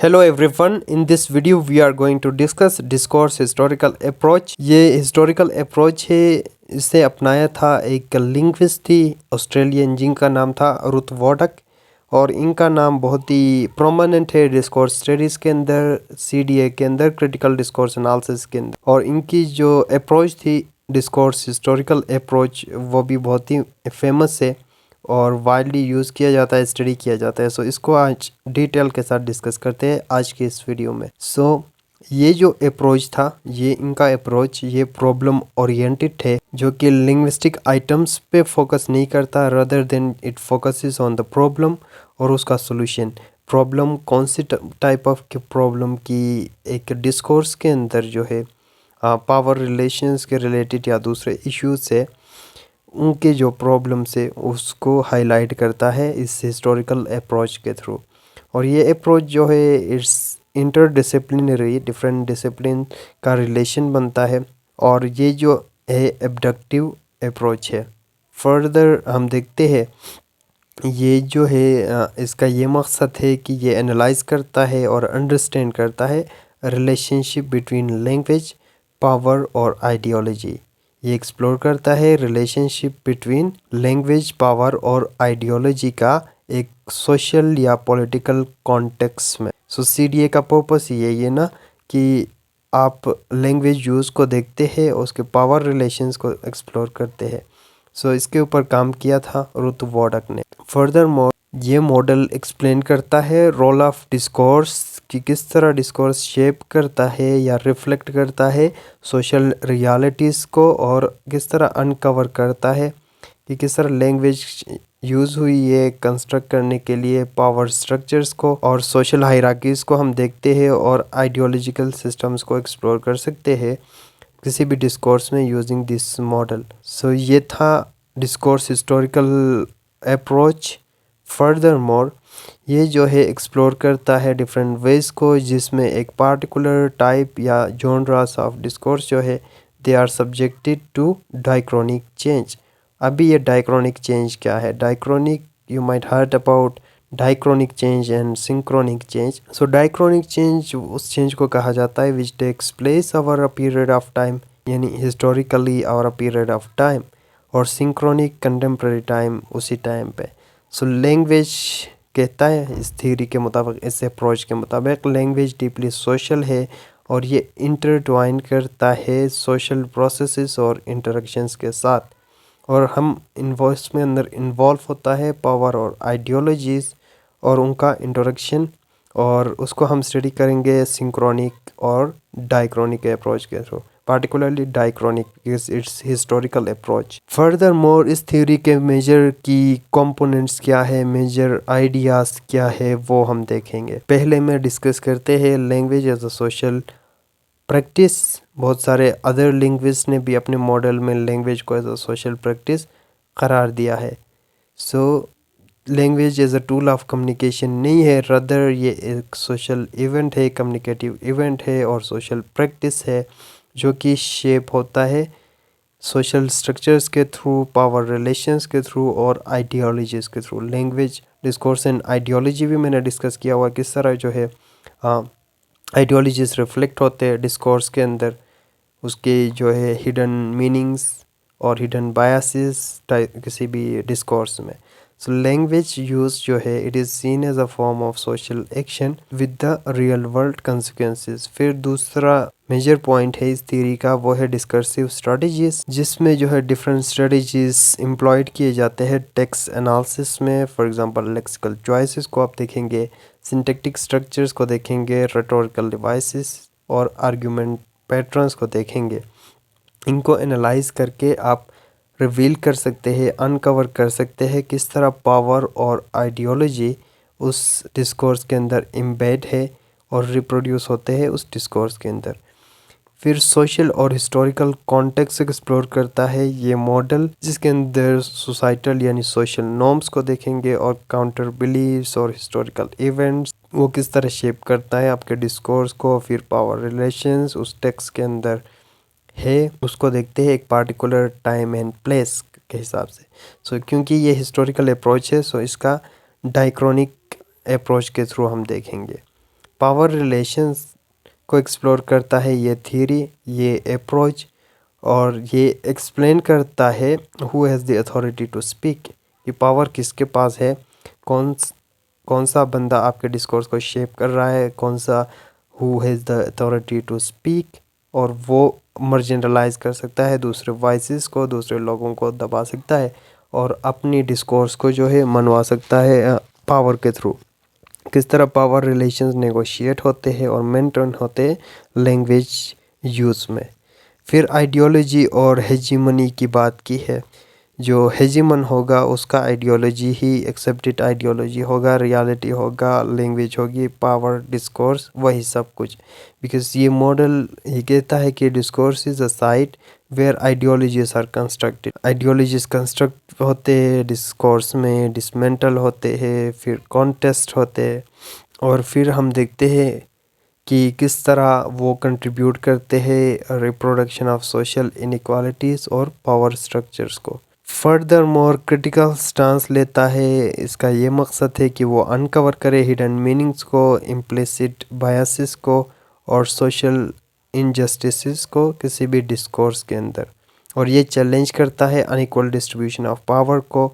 Hello everyone, in this video we are going to discuss discourse historical approach। ये historical approach है, इसे अपनाया था एक लिंग्विस्ट थी ऑस्ट्रेलियन जिनका नाम था रुथ वॉर्डक और इनका नाम बहुत ही प्रोमिनेंट है डिस्कोर्स स्टडीज़ के अंदर, CDA के अंदर, क्रिटिकल डिस्कोर्स एनालिसिस के अंदर। और इनकी जो अप्रोच थी डिस्कोर्स हिस्टोरिकल अप्रोच वो भी बहुत ही फेमस है और वाइडली यूज़ किया जाता है, स्टडी किया जाता है। सो इसको आज डिटेल के साथ डिस्कस करते हैं आज के इस वीडियो में। ये जो अप्रोच था, ये इनका अप्रोच ये प्रॉब्लम ओरिएंटेड है, जो कि लिंग्विस्टिक आइटम्स पे फोकस नहीं करता, rather than it focuses on the problem और उसका सोल्यूशन। प्रॉब्लम कौन सी टाइप ऑफ प्रॉब्लम की, एक डिस्कोर्स के अंदर जो है पावर रिलेशंस के रिलेटेड या दूसरे इश्यूज से उनके जो प्रॉब्लम्स है उसको हाईलाइट करता है इस हिस्टोरिकल अप्रोच के थ्रू। और ये अप्रोच जो है इट्स इंटरडिसिप्लिनरी, डिफरेंट डिसिप्लिन का रिलेशन बनता है और ये जो है एब्डक्टिव अप्रोच है। फर्दर हम देखते हैं ये जो है इसका ये मकसद है कि ये एनालाइज करता है और अंडरस्टैंड करता है रिलेशनशिप बिटवीन लैंग्वेज, पावर और आइडियोलॉजी। ये एक्सप्लोर करता है रिलेशनशिप बिटवीन लैंग्वेज, पावर और आइडियोलॉजी का एक सोशल या पॉलिटिकल कॉन्टेक्स्ट में। सो CDA का पर्पस ये ना कि आप लैंग्वेज यूज़ को देखते हैं और उसके पावर रिलेशंस को एक्सप्लोर करते हैं। सो इसके ऊपर काम किया था रुथ वॉर्डक ने। फर्दर मोर ये मॉडल एक्सप्लेन करता है रोल ऑफ डिस्कोर्स कि किस तरह डिस्कोर्स शेप करता है या रिफ्लेक्ट करता है सोशल रियलिटीज़ को, और किस तरह अनकवर करता है कि किस तरह लैंग्वेज यूज़ हुई है कंस्ट्रक्ट करने के लिए पावर स्ट्रक्चर्स को और सोशल हायरार्कीज़ को हम देखते हैं और आइडियोलॉजिकल सिस्टम्स को एक्सप्लोर कर सकते हैं किसी भी डिस्कोर्स में यूजिंग दिस मॉडल। सो ये था discourse historical approach. Further more ये जो है एक्सप्लोर करता है डिफरेंट वेज को जिसमें एक पार्टिकुलर टाइप या जॉनरास ऑफ डिस्कोर्स जो है they are subjected to diachronic change. अभी ये डाइक्रोनिक चेंज क्या है? Diachronic, you might heard about diachronic change and synchronic change. So diachronic change उस चेंज को कहा जाता है which takes place over a period of time, यानी historically over a period of time, और सिंक्रोनिक कंटेम्प्रेरी टाइम, उसी time पे। So language कहता है इस थ्योरी के मुताबिक, इस अप्रोच के मुताबिक लैंग्वेज डीपली सोशल है और ये इंटरट्वाइन करता है सोशल प्रोसेसेस और इंटरेक्शंस के साथ, और हम इन्वॉइस में अंदर इन्वॉल्व होता है पावर और आइडियोलॉजीज़ और उनका इंटरेक्शन, और उसको हम स्टडी करेंगे सिंक्रोनिक और डाइक्रोनिक अप्रोच के through, particularly diachronic because its historical approach. Furthermore, इस थ्योरी के मेजर की कंपोनेंट्स क्या है, मेजर आइडियाज़ क्या है, वो हम देखेंगे। पहले में डिस्कस करते हैं language as a social practice. बहुत सारे अदर लिंग्विस्ट ने भी अपने मॉडल में लैंग्वेज को एज अ सोशल प्रैक्टिस करार दिया है। So language as a tool of communication नहीं है, रदर ये एक सोशल इवेंट है, कम्युनिकेटिव इवेंट है और सोशल प्रैक्टिस है जो कि शेप होता है सोशल स्ट्रक्चर्स के थ्रू, पावर रिलेशंस के थ्रू और आइडियोलॉजीज़ के through. Language, discourse and ideology भी मैंने डिस्कस किया हुआ, किस तरह जो है आइडियोलॉजीज़ रिफ्लेक्ट होते हैं डिस्कोर्स के अंदर, उसके जो है हिडन मीनिंग्स और हिडन बायसेस किसी भी डिस्कोर्स में। सो लैंग्वेज यूज जो है it is seen as a form of social action with the real world consequences. फिर दूसरा मेजर पॉइंट है इस थ्योरी का, वो है डिस्कर्सिव स्ट्रेटजीज, जिसमें जो है डिफरेंट स्ट्रेटजीज एम्प्लॉयड किए जाते हैं टेक्स्ट एनालिसिस में। फॉर एग्जांपल लेक्सिकल चॉइसेस को आप देखेंगे, सिंटैक्टिक स्ट्रक्चर्स को देखेंगे, रेटोरिकल डिवाइसेस और आर्गुमेंट पैटर्न्स को देखेंगे। इनको एनालाइज करके आप रिवील कर सकते हैं, अनकवर कर सकते हैं किस तरह पावर और आइडियोलॉजी उस डिस्कोर्स के अंदर एम्बेड है और रिप्रोड्यूस होते हैं उस डिस्कोर्स के अंदर। फिर सोशल और हिस्टोरिकल कॉन्टेक्स्ट एक्सप्लोर करता है ये मॉडल, जिसके अंदर सोसाइटल यानी सोशल नॉर्म्स को देखेंगे और काउंटर बिलीव्स और हिस्टोरिकल इवेंट्स वो किस तरह शेप करता है आपके डिस्कोर्स को। फिर पावर रिलेशंस उस टेक्स्ट के अंदर है उसको देखते हैं एक पार्टिकुलर टाइम एंड प्लेस के हिसाब से। सो क्योंकि ये हिस्टोरिकल अप्रोच है, सो इसका डाइक्रोनिक अप्रोच के थ्रू हम देखेंगे। पावर रिलेशंस को एक्सप्लोर करता है ये थ्योरी, ये अप्रोच, और ये एक्सप्लेन करता है who has the authority to speak, ये पावर किसके पास है, कौन सा बंदा आपके डिस्कोर्स को शेप कर रहा है, कौन सा who has the authority to speak, और वो मार्जिनलाइज कर सकता है दूसरे वॉइसेस को, दूसरे लोगों को दबा सकता है और अपनी डिस्कोर्स को जो है मनवा सकता है पावर के थ्रू। किस तरह पावर रिलेशंस नेगोशिएट होते हैं और मेंटेन होते हैं लैंग्वेज यूज़ में। फिर आइडियोलॉजी और हेजीमनी की बात की है। जो हेजीमन होगा उसका आइडियोलॉजी ही एक्सेप्टेड आइडियोलॉजी होगा, रियलिटी होगा, लैंग्वेज होगी, पावर, डिस्कोर्स, वही सब कुछ। बिकॉज ये मॉडल ये कहता है कि discourse is a site where ideologies are constructed. Ideologies construct होते हैं डिस्कोर्स में, डिसमेंटल होते हैं, फिर कॉन्टेस्ट होते हैं, और फिर हम देखते हैं कि किस तरह वो कंट्रीब्यूट करते हैं रिप्रोडक्शन ऑफ सोशल इनइक्वालिटीज़ और पावर स्ट्रक्चर्स को। फर्दर मोर क्रिटिकल स्टांस लेता है। इसका ये मकसद है कि वो अनकवर करे हिडन मीनिंग्स को, इम्प्लिसिट बायसेस को और सोशल इनजस्टिस को किसी भी डिस्कोर्स के अंदर, और ये चैलेंज करता है अनइक्वल डिस्ट्रीब्यूशन ऑफ पावर को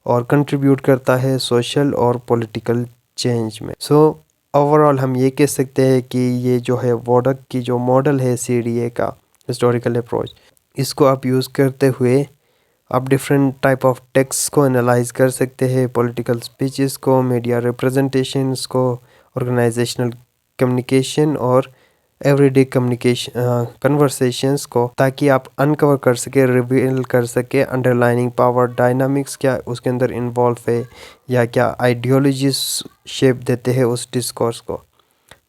और कंट्रीब्यूट करता है सोशल और पॉलिटिकल चेंज में। सो ओवरऑल हम ये कह सकते हैं कि ये जो है वोडक की जो मॉडल है CDA का हिस्टोरिकल अप्रोच, इसको आप यूज़ करते हुए आप डिफरेंट टाइप ऑफ टेक्स्ट को एनालाइज कर सकते हैं, पॉलिटिकल स्पीचेस को, मीडिया रिप्रेजेंटेशंस को, ऑर्गेनाइजेशनल कम्युनिकेशन और एवरीडे कम्युनिकेशन कन्वर्सेशंस को, ताकि आप अनकवर कर सके, रिवील कर सके अंडरलाइनिंग पावर डायनामिक्स क्या उसके अंदर इन्वॉल्व है, या क्या आइडियोलॉजीज शेप देते हैं उस डिस्कोर्स को।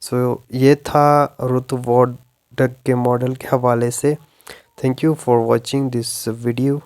सो ये था रुथ वोडक के मॉडल के हवाले से। Thank you for watching this video.